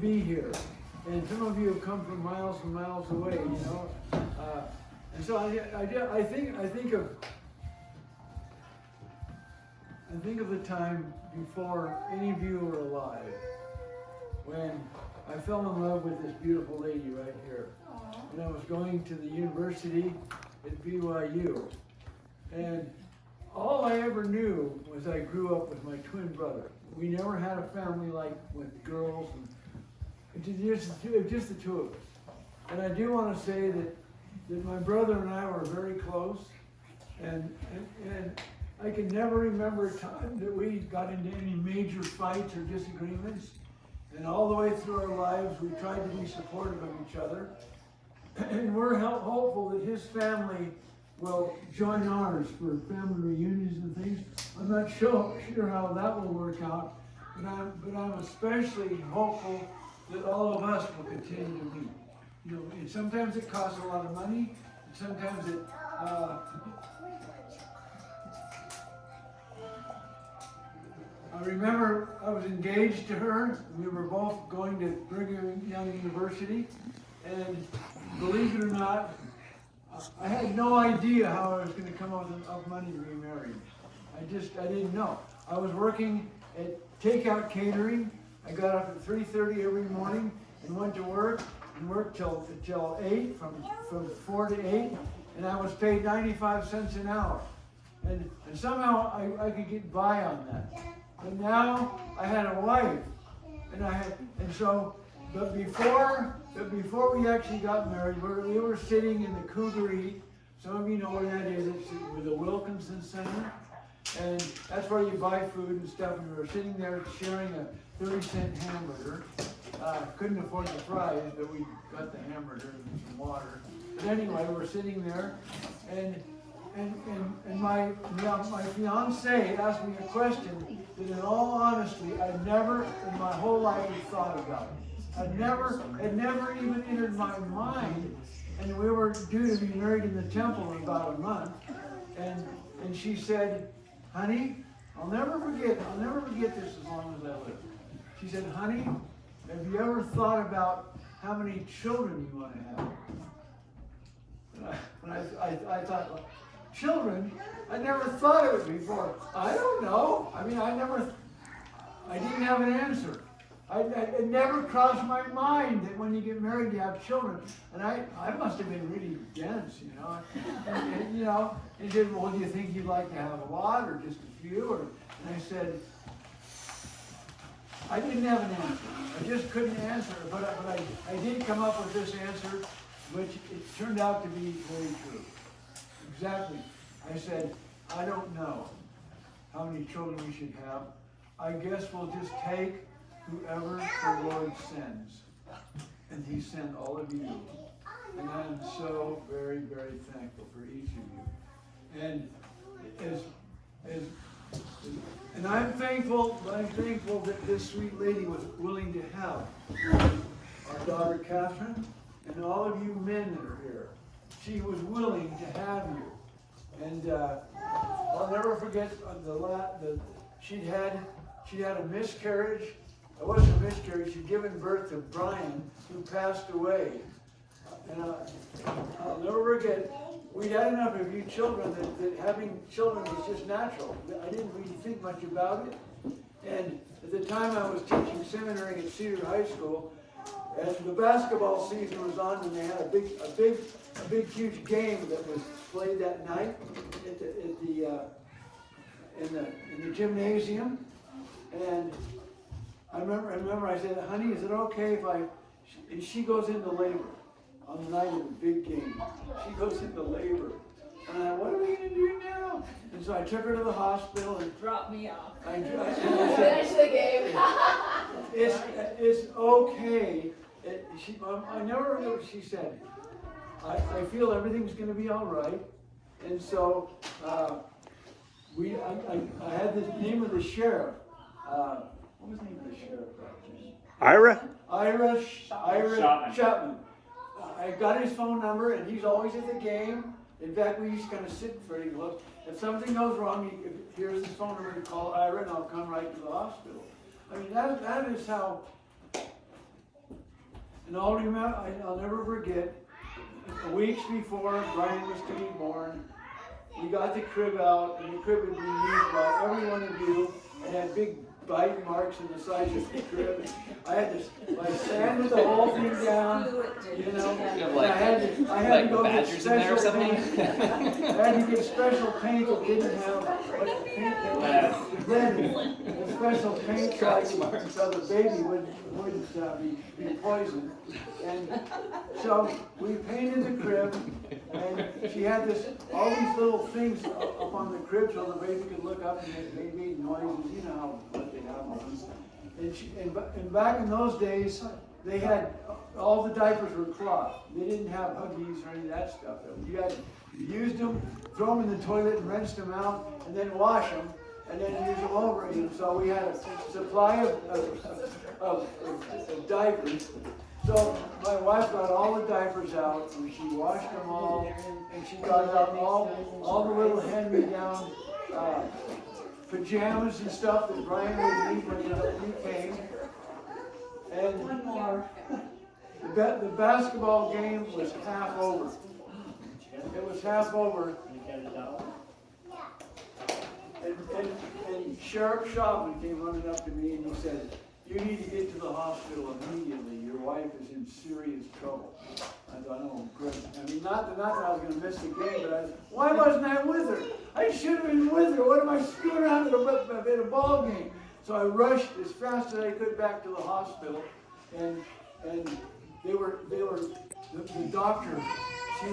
Be here, and some of you have come from miles and miles away, you know, and so I think of the time before any of you were alive when I fell in love with this beautiful lady right here, and I was going to the university at BYU, and all I ever knew was I grew up with my twin brother. We never had a family like with girls and just the two of us. And I do want to say that my brother and I were very close, and I can never remember a time that we got into any major fights or disagreements. And all the way through our lives, we tried to be supportive of each other. And we're hopeful that his family will join ours for family reunions and things. I'm not sure how that will work out, but I'm especially hopeful that all of us will continue to meet. You know, and sometimes it costs a lot of money, and sometimes it I remember I was engaged to her. We were both going to Brigham Young University, and believe it or not, I had no idea how I was going to come up with enough money to be married. I didn't know. I was working at takeout catering. I got up at 3:30 every morning and went to work and worked till 8, from 4 to 8, and I was paid 95 cents an hour. And somehow I could get by on that. But now I had a wife, but before we actually got married, we were sitting in the Cougar Eat. Some of you know where that is. It's with the Wilkinson Center. And that's where you buy food and stuff. And we were sitting there sharing a 30-cent hamburger. Couldn't afford the fries, but we got the hamburger and some water. But anyway, we're sitting there, and my fiance asked me a question that, in all honesty, I never in my whole life had thought about. It never even entered my mind. And we were due to be married in the temple in about a month, and she said, "Honey, I'll never forget this as long as I live." She said, "Honey, have you ever thought about how many children you want to have?" And I thought, well, children? I never thought of it before. I don't know. I mean, I didn't have an answer. It never crossed my mind that when you get married, you have children. And I must have been really dense, you know. And she said, "Well, do you think you'd like to have a lot or just a few?" And I said, I didn't have an answer. I just couldn't answer. But I did come up with this answer, which it turned out to be very true. Exactly. I said, "I don't know how many children we should have. I guess we'll just take whoever the Lord sends." And He sent all of you. And I'm so very, very thankful for each of you. And I'm thankful that this sweet lady was willing to have our daughter Catherine and all of you men that are here. She was willing to have you. And I'll never forget she'd had a miscarriage. It wasn't a miscarriage. She'd given birth to Brian, who passed away. And I'll never forget, we had enough of you children that having children was just natural. I didn't really think much about it. And at the time I was teaching seminary at Cedar High School, and the basketball season was on, and they had a big huge game that was played that night in the gymnasium. And I remember I said, "Honey, is it okay if she goes into labor on the night of the big game. She goes into labor. And I, what are we going to do now? And so I took her to the hospital and dropped me off. I Finish the game. It's okay. I never remember what she said. I feel everything's going to be all right. And so I had the name of the sheriff. What was the name of the sheriff? Ira Chapman. I got his phone number, and he's always at the game. In fact, we used to kind of sit for him. Look, if something goes wrong, here's his phone number to call Ira, and I'll come right to the hospital. I mean, that is how And I'll never forget, weeks before Brian was to be born, we got the crib out, and the crib had been used by every one of you. It had big bite marks in the sides of the crib. I had to sand the whole thing down, you know. You have I had to go get badgers in there or special something? paint. I had to get special paint that didn't have the special paint so the baby wouldn't be poisoned. And so we painted the crib, and she had all these little things up on the crib so the baby could look up and they made noises. You know what they have on them. And back in those days, they had all the diapers were cloth. They didn't have Huggies or any of that stuff. You had used them, throw them in the toilet and rinsed them out, and then wash them, and then use them over again. So we had a supply of diapers. So my wife got all the diapers out, and she washed them all, and she got out all the little hand-me-down pajamas and stuff that Brian would need when he came. And One more. the basketball game was half over. It was half over. And Sheriff Shopman came running up to me and he said, "You need to get to the hospital immediately. Your wife is in serious trouble." I thought, oh, good. I mean, not that I was going to miss the game, but why wasn't I with her? I should have been with her. What am I screwing around at a ball game? So I rushed as fast as I could back to the hospital, and they were the doctor. She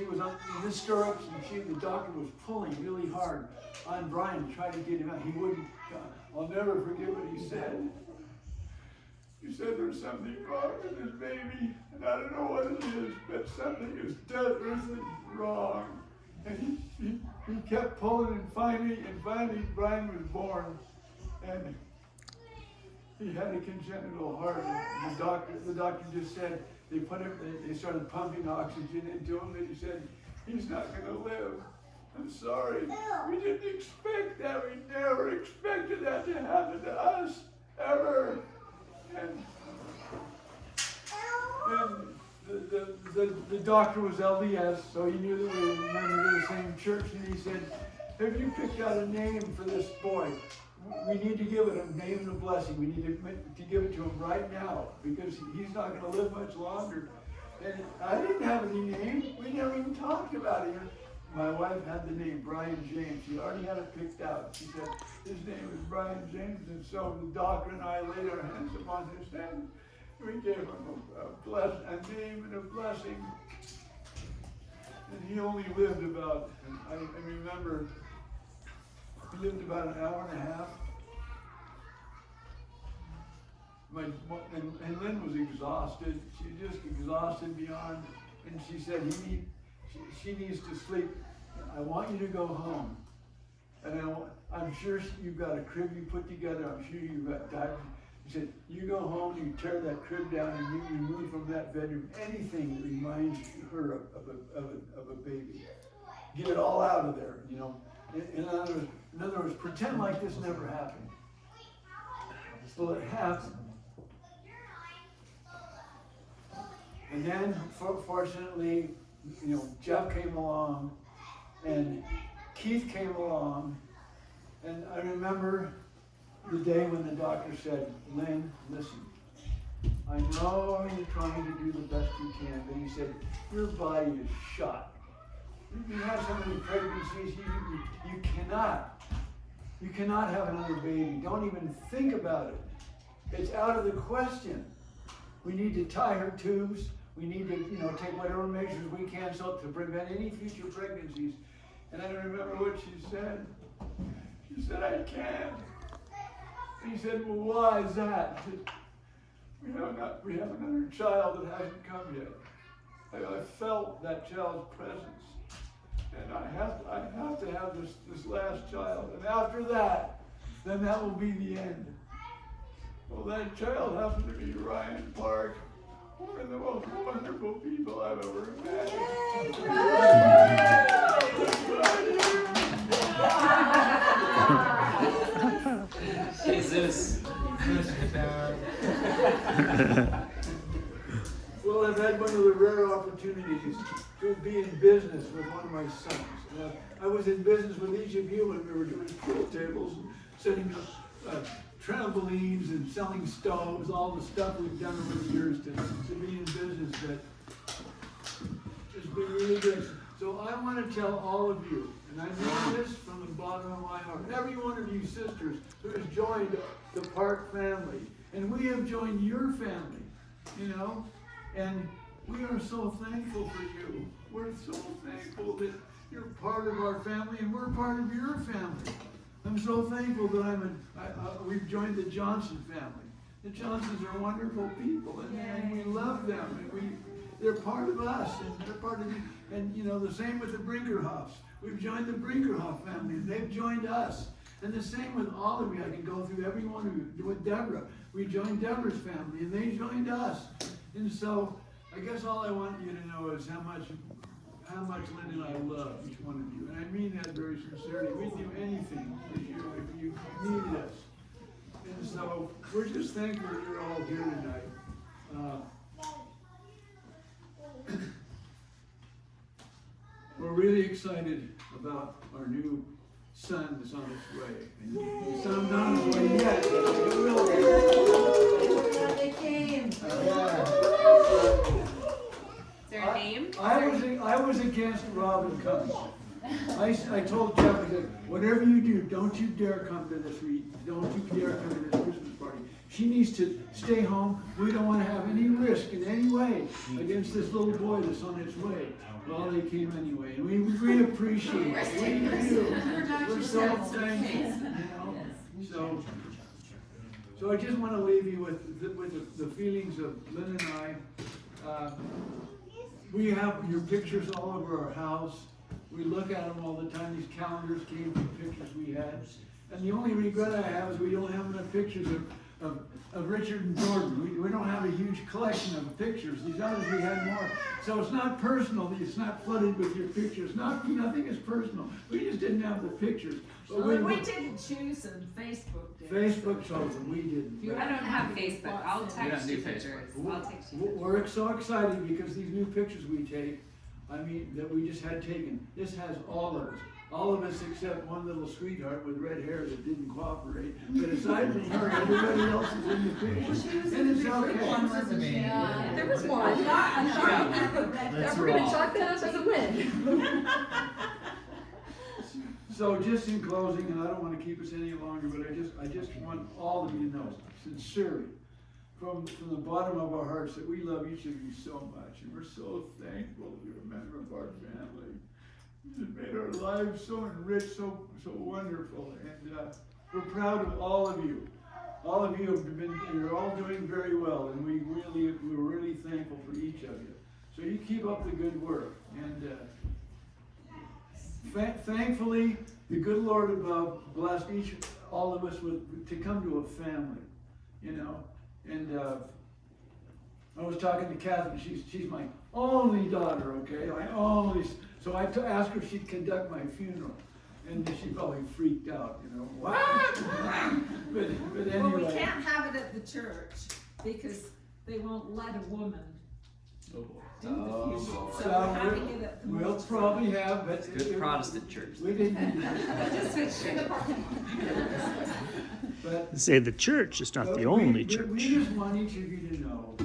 was on the stirrups, and the doctor was pulling really hard on Brian to try to get him out. He wouldn't. I'll never forget what he said. He said there's something wrong with this baby, and I don't know what it is, but something is desperately wrong. And he kept pulling, and finally Brian was born, and he had a congenital heart. And the doctor just said they started pumping oxygen into him, and he said he's not going to live. I'm sorry, we didn't expect that. We never expected that to happen to us ever. And the doctor was LDS, so he knew that we were members of the same church, and he said, "Have you picked out a name for this boy? We need to give it a name and a blessing. We need to give it to him right now, because he's not going to live much longer." And I didn't have any name. We never even talked about it. My wife had the name Brian James. She already had it picked out. She said, his name is Brian James. And so the doctor and I laid our hands upon his head. We gave him a name and a blessing. And he only lived about, I remember, he lived about an hour and a half. And Lynn was exhausted. She was just exhausted beyond. And she said, she needs to sleep. I want you to go home. And I'm sure you've got a crib you put together. I'm sure you've got diapers. He said, you go home, you tear that crib down, and you remove from that bedroom anything that reminds her of a baby. Get it all out of there, you know. In other words, pretend like this never happened. Well, it happened. And then, fortunately, you know, Jeff came along, and Keith came along, and I remember the day when the doctor said, "Lynn, listen, I know you're trying to do the best you can," but he said, "Your body is shot. You have so many pregnancies, you cannot have another baby. Don't even think about it. It's out of the question. We need to tie her tubes. We need to, take whatever measures we can so to prevent any future pregnancies." And I remember what she said. She said, "I can't." And he said, "Well, why is that?" She said, we have another child that hasn't come yet. I felt that child's presence. And I have to have this last child. And after that, then that will be the end. Well, that child happened to be Ryan Parke. One of the most wonderful people I've ever met. Jesus. Well, I've had one of the rare opportunities to be in business with one of my sons. I was in business with each of you when we were doing pool tables and setting up trampolines and selling stoves, all the stuff we've done over the years to be in business that has been really good. So I want to tell all of you, and I mean this from the bottom of my heart, every one of you sisters who has joined the Parke family, and we have joined your family, you know, and we are so thankful for you. We're so thankful that you're part of our family and we're part of your family. I'm so thankful that we've joined the Johnson family. The Johnsons are wonderful people, and we love them, and they're part of us, and they're part of you. And you know, the same with the Brinkerhoffs. We've joined the Brinkerhoff family, and they've joined us. And the same with all of you. I can go through every one of you. With Deborah, we joined Deborah's family, and they joined us. And so, I guess all I want you to know is how much Lynn and I love each one of you. And I mean that very sincerely. We'd do anything for you if you needed us. And so, we're just thankful that you're all here tonight. We're really excited about our new son that's on its way. And the son's not on his way yet. It will be. They came. Is there a name? I was against Robin coming. I told Jeff, I said, whatever you do, don't you dare come to this don't you dare come to this Christmas party. She needs to stay home. We don't want to have any risk in any way against this little boy that's on its way. Well, they came anyway, and we appreciate it. We do. We're so thankful. You know? So I just want to leave you with the feelings of Lynn and I. We have your pictures all over our house. We look at them all the time. These calendars came from pictures we had. And the only regret I have is we don't have enough pictures of Richard and Jordan. We don't have a huge collection of pictures. These others we had more. So it's not personal. It's not flooded with your pictures. Nothing is personal. We just didn't have the pictures. But we didn't choose them. Facebook did. Facebook chose them. We didn't. I don't have Facebook. I'll text you pictures. I'll text you pictures. We're so excited because these new pictures we take, that we just had taken. This has all of us. All of us except one little sweetheart with red hair that didn't cooperate. But aside from her, everybody else is in the picture. And it's okay. Yeah, there was one. I'm sorry. We're going to chalk that up as a win. So just in closing, and I don't want to keep us any longer, but I just want all of you to know, sincerely, from the bottom of our hearts, that we love each of you so much, and we're so thankful that you're a member of our family. It made our lives so enriched, so wonderful, and we're proud of all of you. All of you you're all doing very well, and we're really thankful for each of you. So you keep up the good work, and thankfully, the good Lord above blessed all of us to come to a family, you know. And I was talking to Catherine. She's my only daughter, okay? So I asked her if she'd conduct my funeral, and she probably freaked out, you know. What? but anyway. Well, we can't have it at the church because they won't let a woman do the funeral. So we're having it at the we'll church. probably have, but Good Protestant church. we didn't. Just switch to the parking But Say the church is not the only church. We just want each of you to know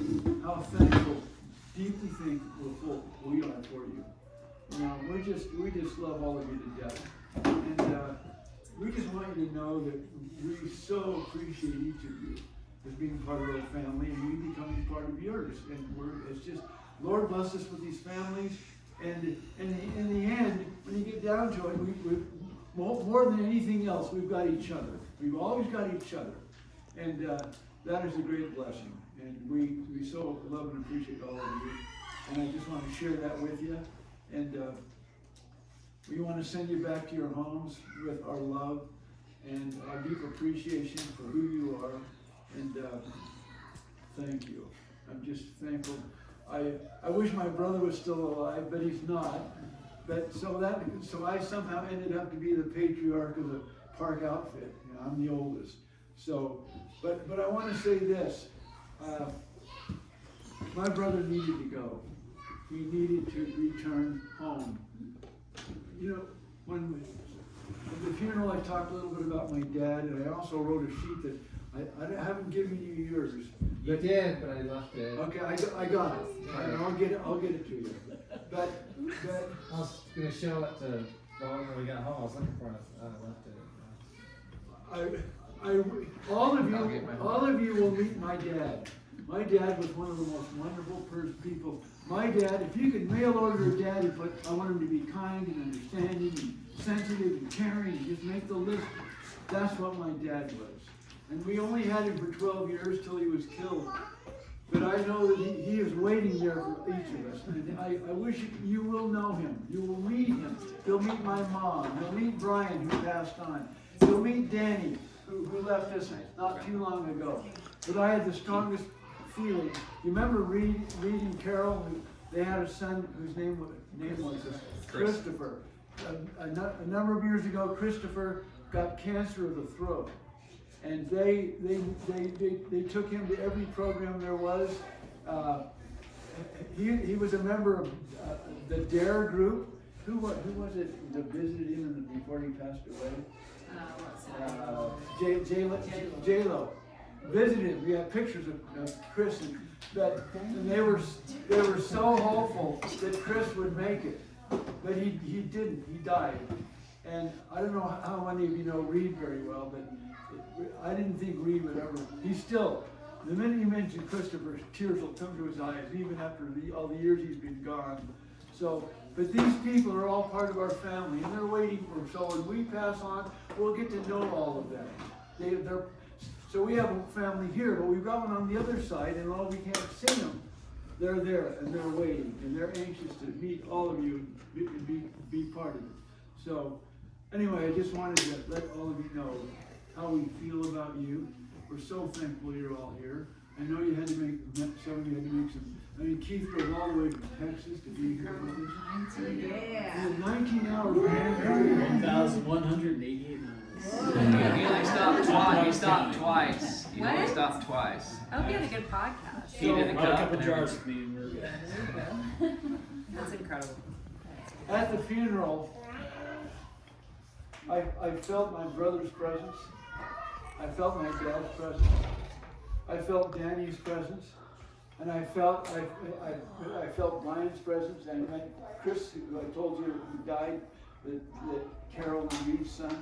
how thankful, deeply thankful we are for you. You know, we just love all of you to death, and we just want you to know that we so appreciate each of you as being part of our family, and we becoming part of yours. And it's just, Lord bless us with these families, and in the end, when you get down to it, we more than anything else, we've got each other. We've always got each other, and that is a great blessing. And we so love and appreciate all of you. And I just want to share that with you. And we want to send you back to your homes with our love and our deep appreciation for who you are. And thank you. I'm just thankful. I wish my brother was still alive, but he's not. But so I somehow ended up to be the patriarch of the Parke outfit. You know, I'm the oldest. So, but I want to say this. my brother needed to go. He needed to return home. You know, at the funeral I talked a little bit about my dad, and I also wrote a sheet that I haven't given you yours. You did, but I left it. Okay, I got it. I'll get it to you. But I was gonna show it to Dawn when we got home. I was looking for it. I left it. all of you will meet my dad. My dad was one of the most wonderful people. My dad, if you could mail order a dad, I want him to be kind and understanding and sensitive and caring and just make the list. That's what my dad was. And we only had him for 12 years till he was killed. But I know that he is waiting there for each of us. And I wish you will know him. You will meet him. You'll meet my mom. You'll meet Brian, who passed on. You'll meet Danny, who left us not too long ago. But I had the strongest feeling. You remember Reed and Carol? They had a son whose name was Christopher. A number of years ago, Christopher got cancer of the throat. And they took him to every program there was. He was a member of the DARE group. Who was it that visited him before he passed away? J-Lo visited him. We have pictures of Chris, and they were so hopeful that Chris would make it, but he didn't. He died. And I don't know how many of you know Reed very well, but I didn't think Reed would ever. The minute you mention Christopher, tears will come to his eyes, even after all the years he's been gone. So, but these people are all part of our family, and they're waiting for. So when we pass on, we'll get to know all of them. So we have a family here, but we've got one on the other side, and although we can't see them, they're there and they're waiting, and they're anxious to meet all of you and be part of it. So, anyway, I just wanted to let all of you know how we feel about you. We're so thankful you're all here. I know you had to some of you had to make some. I mean, Keith drove all the way from Texas to be here with us. 19, yeah. 19 hours. 1,188 miles. He only stopped twice. He stopped twice. He only What? stopped twice. I hope you had a good podcast. He did a couple jars with me and we're good. That's incredible. At the funeral, I felt my brother's presence. I felt my dad's presence. I felt Danny's presence. And I felt Brian's presence. And Chris, who I told you who died, that Carol and Reed's son,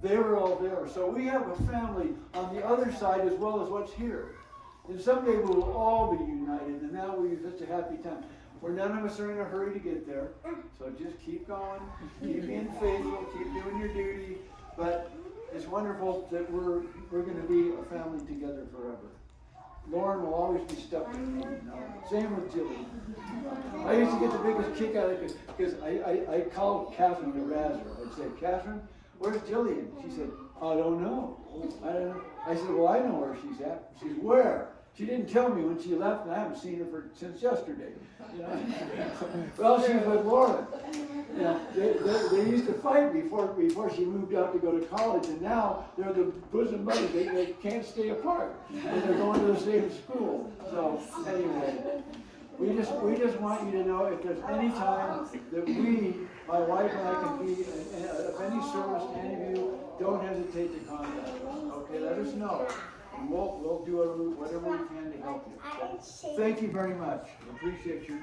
they were all there. So we have a family on the other side as well as what's here. And someday we will all be united. And now we're such a happy time. Where none of us are in a hurry to get there. So just keep going, keep being faithful, keep doing your duty. But it's wonderful that we're going to be a family together forever. Lauren will always be stuck with me. Same with Jillian. I used to get the biggest kick out of it because I called Catherine to razz her. I'd say, Catherine, where's Jillian? She said, I don't know. I said, well, I know where she's at. She said, where? She didn't tell me when she left, and I haven't seen her since yesterday. You know? Well, she was with Lauren. You know, they used to fight before she moved out to go to college, and now they're the bosom buddies. They can't stay apart, and they're going to the same school. So anyway, we just want you to know if there's any time that my wife and I can be of any service to any of you, don't hesitate to contact us. Okay, let us know. And we'll do whatever we can to help you. So, thank you very much. Appreciate your.